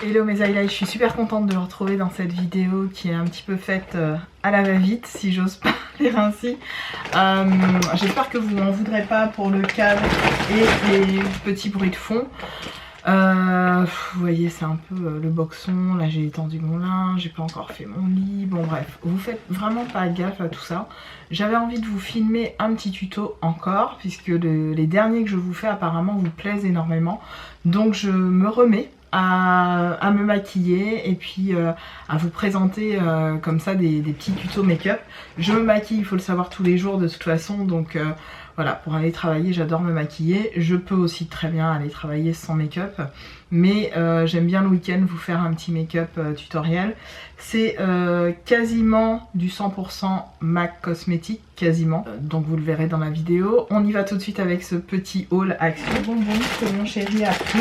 Hello mes highlights, je suis super contente de vous retrouver dans cette vidéo qui est un petit peu faite à la va-vite, si j'ose parler ainsi. J'espère que vous m'en voudrez pas pour le cadre et les petits bruits de fond. Vous voyez, c'est un peu le boxon. Là j'ai étendu mon linge, j'ai pas encore fait mon lit. Bon bref, vous faites vraiment pas gaffe à tout ça. J'avais envie de vous filmer un petit tuto encore, puisque les derniers que je vous fais apparemment vous plaisent énormément. Donc je me remets à me maquiller et puis à vous présenter comme ça des petits tutos make-up. Je me maquille, il faut le savoir, tous les jours de toute façon, donc voilà, pour aller travailler j'adore me maquiller. Je peux aussi très bien aller travailler sans make-up, mais j'aime bien le week-end vous faire un petit make-up tutoriel. C'est quasiment du 100% MAC Cosmétiques, quasiment, donc vous le verrez dans la vidéo. On y va tout de suite avec ce petit haul Action bonbons que mon chéri a pris.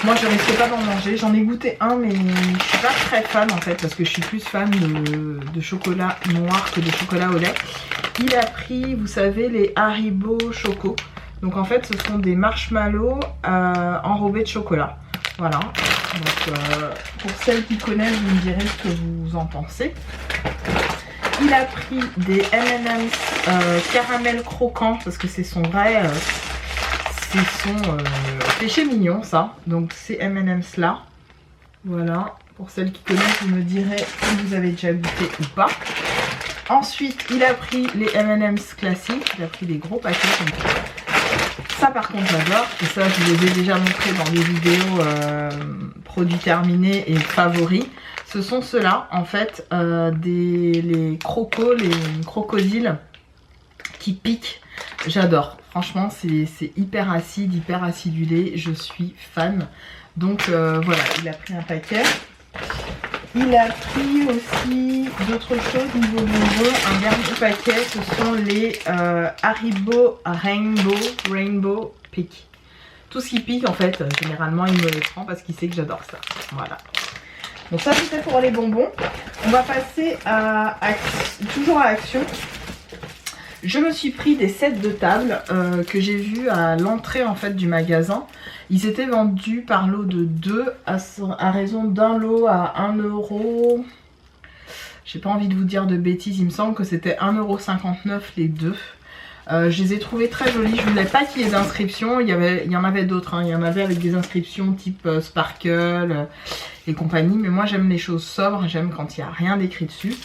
Moi je risque pas d'en manger, j'en ai goûté un mais je suis pas très fan en fait, parce que je suis plus fan de chocolat noir que de chocolat au lait. Il a pris, vous savez, les Haribo Choco. Donc en fait ce sont des marshmallows enrobés de chocolat. Voilà, donc pour celles qui connaissent vous me direz ce que vous en pensez. Il a pris des M&M's caramel croquant, parce que c'est son vrai... c'est son péché mignon ça, donc ces M&M's là, voilà, pour celles qui connaissent vous me direz si vous avez déjà goûté ou pas. Ensuite il a pris les M&M's classiques, il a pris des gros paquets comme ça par contre j'adore, et ça je vous les ai déjà montré dans des vidéos produits terminés et favoris. Ce sont ceux-là en fait, les crocodiles qui piquent, j'adore. Franchement c'est hyper acide, hyper acidulé, je suis fan. Donc voilà, il a pris un paquet. Il a pris aussi d'autres choses niveau bonbons. Un dernier paquet, ce sont les Haribo Rainbow Pick. Tout ce qui pique en fait, généralement il me les prend parce qu'il sait que j'adore ça. Voilà. Donc ça c'était pour les bonbons. On va passer toujours à Action. Je me suis pris des sets de table que j'ai vus à l'entrée en fait du magasin. Ils étaient vendus par lot de 2 à raison d'un lot à 1 €. J'ai pas envie de vous dire de bêtises, il me semble que c'était 1,59 € les deux. Je les ai trouvés très jolis. Je voulais pas qu'il y ait d'inscriptions. Il y en avait d'autres, hein. Il y en avait avec des inscriptions type Sparkle et compagnie. Mais moi j'aime les choses sobres, j'aime quand il n'y a rien d'écrit dessus.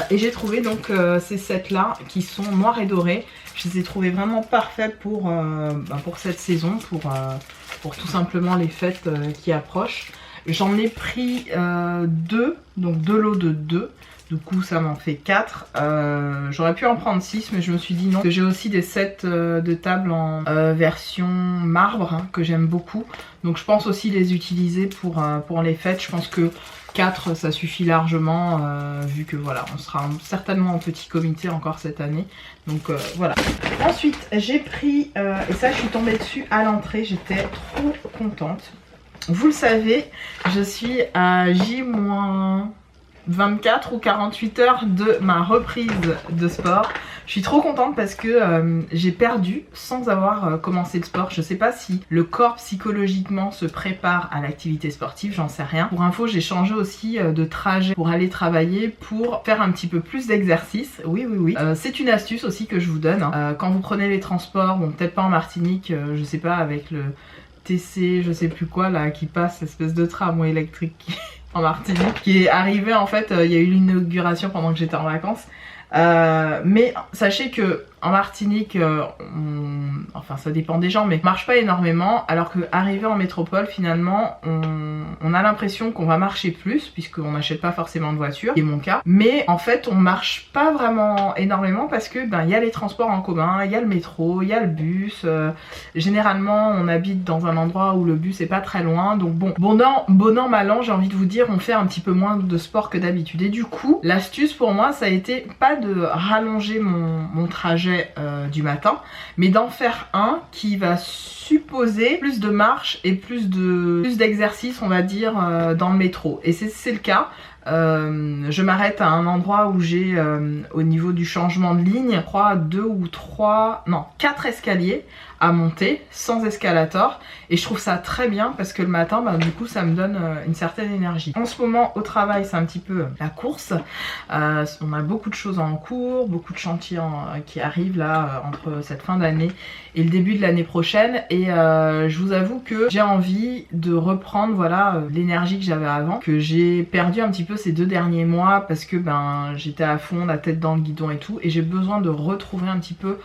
Et j'ai trouvé donc ces sets là qui sont noirs et dorés. Je les ai trouvés vraiment parfaits pour cette saison, pour tout simplement les fêtes qui approchent. J'en ai pris 2, donc 2 lots de 2. Du coup ça m'en fait 4. J'aurais pu en prendre 6 mais je me suis dit non. J'ai aussi des sets de table en version marbre hein, que j'aime beaucoup. Donc je pense aussi les utiliser pour les fêtes. Je pense que 4 ça suffit largement vu que voilà, on sera certainement en petit comité encore cette année. Donc voilà. Ensuite j'ai pris, et ça je suis tombée dessus à l'entrée, j'étais trop contente. Vous le savez, je suis à J-24 ou 48 heures de ma reprise de sport. Je suis trop contente parce que j'ai perdu sans avoir commencé le sport. Je sais pas si le corps psychologiquement se prépare à l'activité sportive, j'en sais rien. Pour info, j'ai changé aussi de trajet pour aller travailler, pour faire un petit peu plus d'exercice. Oui. C'est une astuce aussi que je vous donne. Hein. Quand vous prenez les transports, bon peut-être pas en Martinique, je sais pas, avec le TC, je sais plus quoi là, qui passe, espèce de tramway électrique en Martinique, qui est arrivé en fait, il y a eu l'inauguration pendant que j'étais en vacances. Mais sachez que en Martinique, enfin ça dépend des gens, mais on marche pas énormément, alors que arrivé en métropole finalement on a l'impression qu'on va marcher plus puisqu'on n'achète pas forcément de voiture, c'est mon cas, mais en fait on marche pas vraiment énormément parce que il y a les transports en commun, il y a le métro, il y a le bus, généralement on habite dans un endroit où le bus est pas très loin, donc bon an mal an, j'ai envie de vous dire, on fait un petit peu moins de sport que d'habitude. Et du coup l'astuce pour moi ça a été pas de rallonger mon trajet du matin, mais d'en faire un qui va supposer plus de marche et plus d'exercice on va dire dans le métro, et c'est le cas. je m'arrête à un endroit où j'ai au niveau du changement de ligne, je crois 4 escaliers à monter sans escalator, et je trouve ça très bien parce que le matin du coup ça me donne une certaine énergie. En ce moment au travail c'est un petit peu la course, on a beaucoup de choses en cours, beaucoup de chantiers qui arrivent là entre cette fin d'année et le début de l'année prochaine, et je vous avoue que j'ai envie de reprendre voilà l'énergie que j'avais avant, que j'ai perdu un petit peu ces 2 derniers mois parce que j'étais à fond, la tête dans le guidon et tout, et j'ai besoin de retrouver un petit peu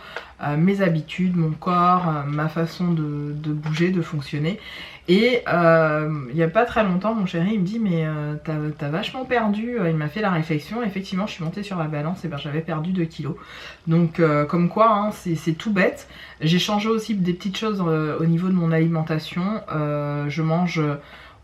mes habitudes, mon corps, ma façon de bouger, de fonctionner. Et il n'y a pas très longtemps mon chéri il me dit mais t'as vachement perdu, il m'a fait la réflexion, effectivement je suis montée sur la balance et j'avais perdu 2 kilos. Donc comme quoi hein, c'est tout bête. J'ai changé aussi des petites choses au niveau de mon alimentation, je mange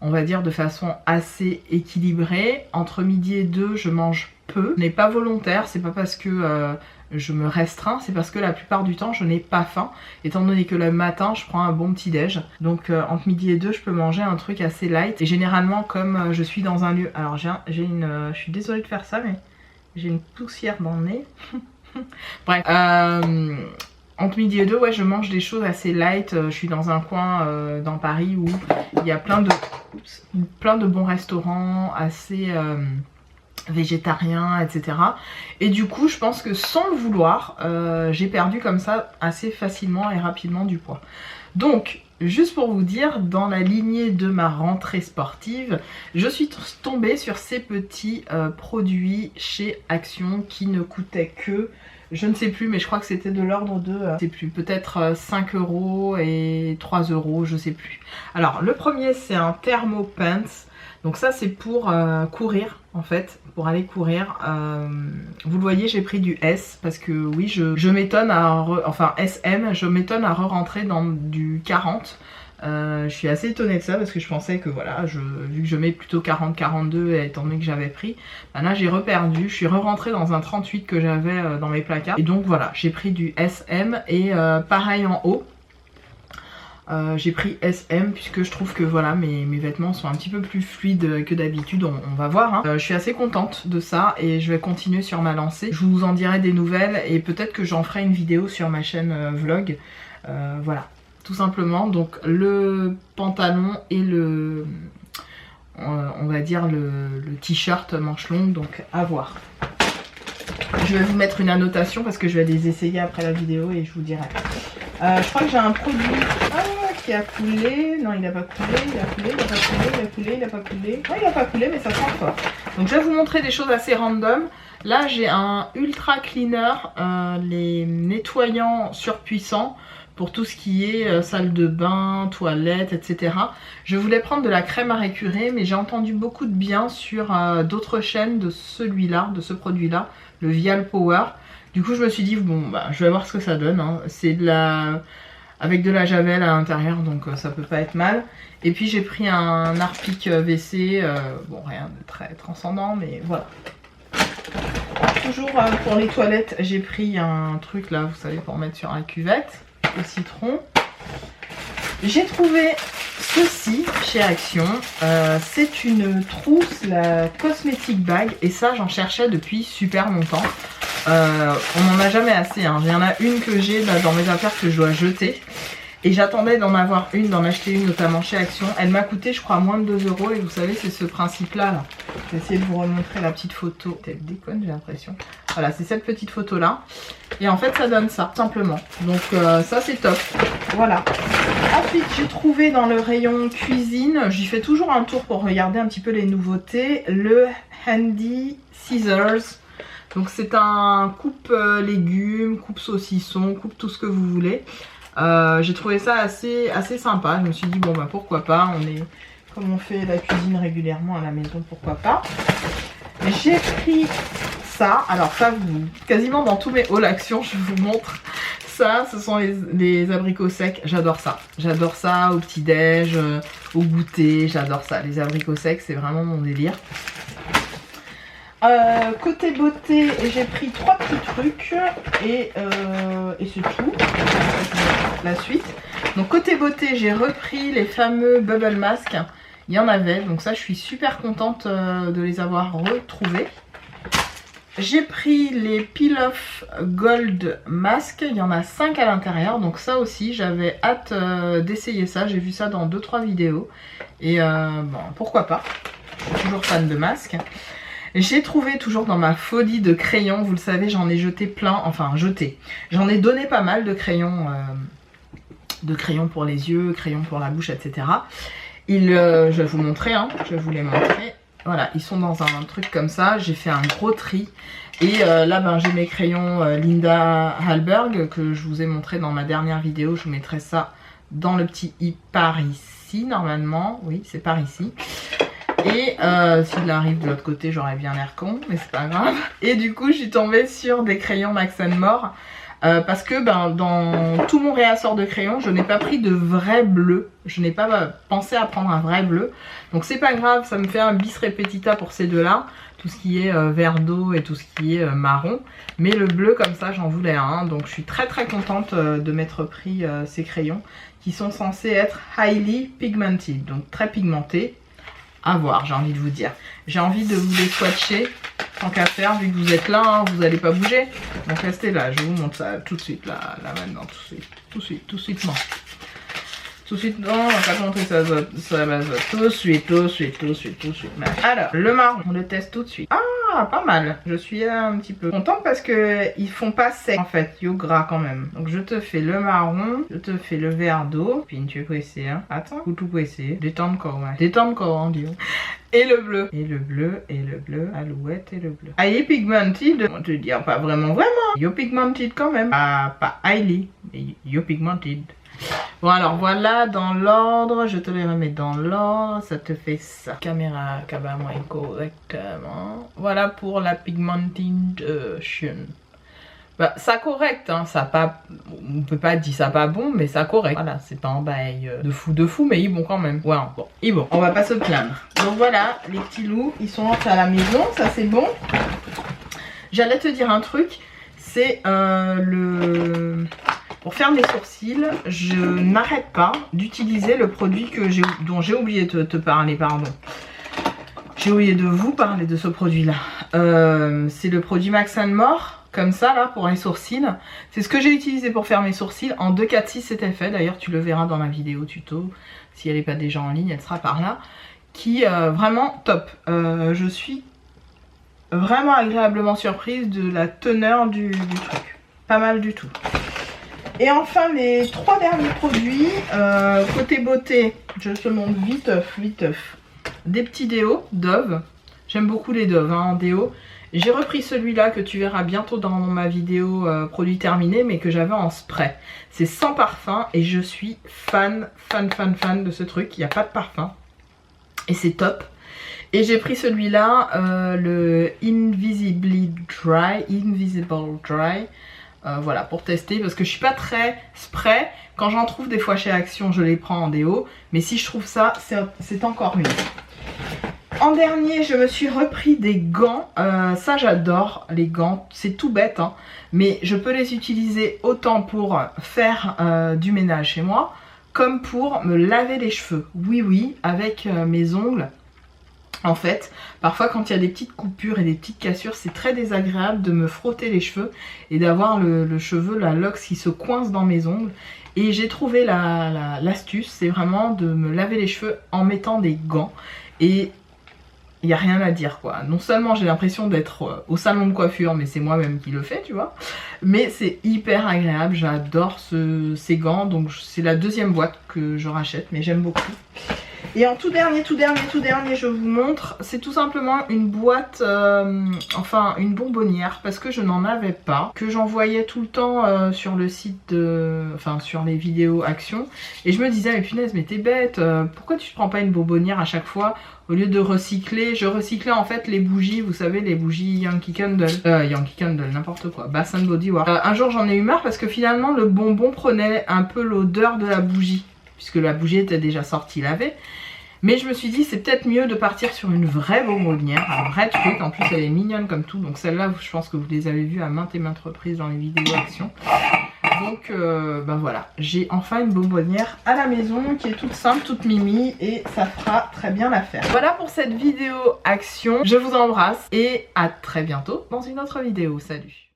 on va dire de façon assez équilibrée, entre midi et 2 je mange peu, ce n'est pas volontaire, c'est pas parce que je me restreins, c'est parce que la plupart du temps je n'ai pas faim, étant donné que le matin je prends un bon petit déj, donc entre midi et 2 je peux manger un truc assez light, et généralement comme je suis dans un lieu, alors je suis désolée de faire ça mais j'ai une poussière dans le nez, bref, entre midi et 2 ouais je mange des choses assez light, je suis dans un coin dans Paris où il y a plein de bons restaurants assez végétarien, etc. Et du coup je pense que sans le vouloir j'ai perdu comme ça assez facilement et rapidement du poids. Donc juste pour vous dire, dans la lignée de ma rentrée sportive, je suis tombée sur ces petits produits chez Action qui ne coûtaient que, je ne sais plus, mais je crois que c'était de l'ordre de, je sais plus, peut-être 5 € et 3 €, je sais plus. Alors le premier c'est un Thermopants. Donc ça c'est pour courir en fait, pour aller courir. Vous le voyez j'ai pris du S parce que oui je m'étonne à enfin SM, je m'étonne à re-rentrer dans du 40. Je suis assez étonnée de ça parce que je pensais que voilà, vu que je mets plutôt 40-42 étant donné que j'avais pris, là j'ai reperdu, je suis re-rentrée dans un 38 que j'avais dans mes placards. Et donc voilà, j'ai pris du SM et pareil en haut. J'ai pris SM puisque je trouve que voilà mes vêtements sont un petit peu plus fluides que d'habitude, on va voir hein. Je suis assez contente de ça et je vais continuer sur ma lancée. Je vous en dirai des nouvelles et peut-être que j'en ferai une vidéo sur ma chaîne vlog. Voilà, tout simplement. Donc le pantalon et le on va dire le t-shirt manche longue, donc à voir. Je vais vous mettre une annotation parce que je vais les essayer après la vidéo et je vous dirai. Je crois que j'ai un produit qui a coulé. Non, il n'a pas coulé, il a coulé, il n'a pas coulé, il a coulé, il n'a pas coulé. Non, il n'a pas coulé, mais ça sent fort. Donc je vais vous montrer des choses assez random. Là, j'ai un Ultra Cleaner, les nettoyants surpuissants pour tout ce qui est salle de bain, toilette, etc. Je voulais prendre de la crème à récurer, mais j'ai entendu beaucoup de bien sur d'autres chaînes de celui-là, de ce produit-là, le Vial Power. Du coup je me suis dit bon je vais voir ce que ça donne hein. C'est de la avec de la javel à l'intérieur, donc ça peut pas être mal. Et puis j'ai pris un Harpic WC, bon rien de très transcendant mais voilà. Toujours pour les toilettes j'ai pris un truc là, vous savez, pour mettre sur la cuvette, au citron. J'ai trouvé ceci chez Action, c'est une trousse, la Cosmetic Bag, et ça j'en cherchais depuis super longtemps. On n'en a jamais assez hein. Il y en a une que j'ai dans mes affaires que je dois jeter et j'attendais d'en avoir une, d'en acheter une notamment chez Action. Elle m'a coûté je crois moins de 2 € et vous savez c'est ce principe là. Je vais essayer de vous remontrer la petite photo. Elle déconne j'ai l'impression. Voilà, c'est cette petite photo là et en fait ça donne ça simplement, donc ça c'est top. Voilà. Ensuite j'ai trouvé dans le rayon cuisine, j'y fais toujours un tour pour regarder un petit peu les nouveautés, le Handy Scissors. Donc c'est un coupe légumes, coupe saucisson, coupe tout ce que vous voulez. J'ai trouvé ça assez sympa. Je me suis dit bon pourquoi pas, comme on fait la cuisine régulièrement à la maison, pourquoi pas. J'ai pris ça, alors ça quasiment dans tous mes hauls Action je vous montre. Ça, ce sont les abricots secs, j'adore ça. J'adore ça au petit déj, au goûter, j'adore ça. Les abricots secs c'est vraiment mon délire. Côté beauté, j'ai pris 3 petits trucs et c'est tout. La suite. Donc côté beauté, j'ai repris les fameux Bubble Mask. il y en avait. Donc ça, je suis super contente de les avoir retrouvés. J'ai pris les Peel Off Gold Mask, il y en a 5 à l'intérieur, donc ça aussi j'avais hâte d'essayer ça, j'ai vu ça dans 2-3 vidéos et bon, pourquoi pas, je suis toujours fan de masques. J'ai trouvé toujours dans ma folie de crayons, vous le savez j'en ai jeté plein, enfin jeté, j'en ai donné pas mal de crayons pour les yeux, crayons pour la bouche, etc. Je vais vous montrer, hein, je vais vous les montrer. Voilà, ils sont dans un truc comme ça, j'ai fait un gros tri. Et là, ben, j'ai mes crayons Linda Hallberg que je vous ai montré dans ma dernière vidéo. Je vous mettrai ça dans le petit i par ici, normalement. Oui, c'est par ici. Et s'il arrive de l'autre côté, j'aurais bien l'air con, mais c'est pas grave. Et du coup, je suis tombée sur des crayons Max & More. Parce que ben, dans tout mon réassort de crayons, je n'ai pas pris de vrai bleu. Je n'ai pas pensé à prendre un vrai bleu. Donc c'est pas grave, ça me fait un bis repetita pour ces deux-là. Tout ce qui est vert d'eau et tout ce qui est marron. Mais le bleu comme ça, j'en voulais un. Donc je suis très très contente de m'être pris ces crayons qui sont censés être highly pigmented. Donc très pigmentés. À voir, j'ai envie de vous dire. J'ai envie de vous les swatcher. Tant qu'à faire, vu que vous êtes là, hein, vous n'allez pas bouger. Donc restez là, je vous montre ça tout de suite, là maintenant, tout de suite, non. Tout de suite, non, on va pas montrer ça, tout de suite. Alors, le marron, on le teste tout de suite. Ah, pas mal. Je suis un petit peu contente parce que ils font pas sec en fait, yo gras quand même. Donc je te fais le marron, je te fais le vert d'eau. Puis tu peux essayer, hein. Attends, tout peut essayer. Détends encore, ouais. Détends encore, hein, Dieu. Et le bleu. Et le bleu, alouette et le bleu. Highly pigmented, on te dire pas vraiment. Yo pigmented quand même. Ah, pas highly, mais yo pigmented. Bon alors voilà, dans l'ordre, je te les remets dans l'ordre, ça te fait ça. Caméra moins correctement. Voilà pour la pigmentation. Bah, ça correct, hein, ça pas, on peut pas dire ça pas bon, mais ça correct. Voilà, c'est pas un bail de fou, mais il est bon quand même. Ouais, bon, il est bon, on va pas se plaindre. Donc voilà, les petits loups, ils sont rentrés à la maison, ça c'est bon. J'allais te dire un truc, c'est pour faire mes sourcils, je n'arrête pas d'utiliser le produit dont j'ai oublié de te parler, pardon. J'ai oublié de vous parler de ce produit-là. C'est le produit Max & More, comme ça, là, pour les sourcils. C'est ce que j'ai utilisé pour faire mes sourcils. En 2-4-6, c'était fait. D'ailleurs, tu le verras dans la vidéo tuto. Si elle n'est pas déjà en ligne, elle sera par là. Qui, vraiment, top. Je suis vraiment agréablement surprise de la teneur du truc. Pas mal du tout. Et enfin les 3 derniers produits, côté beauté, je te montre viteuf, des petits déos Dove. J'aime beaucoup les Dove hein, en déo. J'ai repris celui-là que tu verras bientôt dans ma vidéo produit terminé, mais que j'avais en spray. C'est sans parfum et je suis fan de ce truc, il n'y a pas de parfum. Et c'est top. Et j'ai pris celui-là, le Invisible Dry. Voilà, pour tester, parce que je suis pas très spray. Quand j'en trouve des fois chez Action, je les prends en déo. Mais si je trouve ça, c'est encore mieux. En dernier, je me suis repris des gants. Ça, j'adore les gants. C'est tout bête, hein, mais je peux les utiliser autant pour faire du ménage chez moi, comme pour me laver les cheveux. Oui, avec mes ongles. En fait, parfois quand il y a des petites coupures et des petites cassures, c'est très désagréable de me frotter les cheveux et d'avoir le cheveu, la loque qui se coince dans mes ongles. Et j'ai trouvé l'astuce, c'est vraiment de me laver les cheveux en mettant des gants. Et il n'y a rien à dire quoi. Non seulement j'ai l'impression d'être au salon de coiffure, mais c'est moi-même qui le fais, tu vois. Mais c'est hyper agréable, j'adore ces gants. Donc c'est la 2e boîte que je rachète, mais j'aime beaucoup. Et en tout dernier, je vous montre, c'est tout simplement une boîte, enfin une bonbonnière, parce que je n'en avais pas, que j'envoyais tout le temps sur le site enfin sur les vidéos Action. Et je me disais, mais punaise, mais t'es bête, pourquoi tu ne prends pas une bonbonnière à chaque fois au lieu de recycler? Je recyclais en fait les bougies, vous savez, les bougies Yankee Candle, n'importe quoi, Bath & Body Works. Un jour j'en ai eu marre parce que finalement le bonbon prenait un peu l'odeur de la bougie, puisque la bougie était déjà sortie lavée. Mais je me suis dit, c'est peut-être mieux de partir sur une vraie bonbonnière, un vrai truc. En plus, elle est mignonne comme tout. Donc celle-là, je pense que vous les avez vues à maintes et maintes reprises dans les vidéos Action. Donc ben voilà, j'ai enfin une bonbonnière à la maison qui est toute simple, toute mimi et ça fera très bien l'affaire. Voilà pour cette vidéo action, je vous embrasse et à très bientôt dans une autre vidéo. Salut!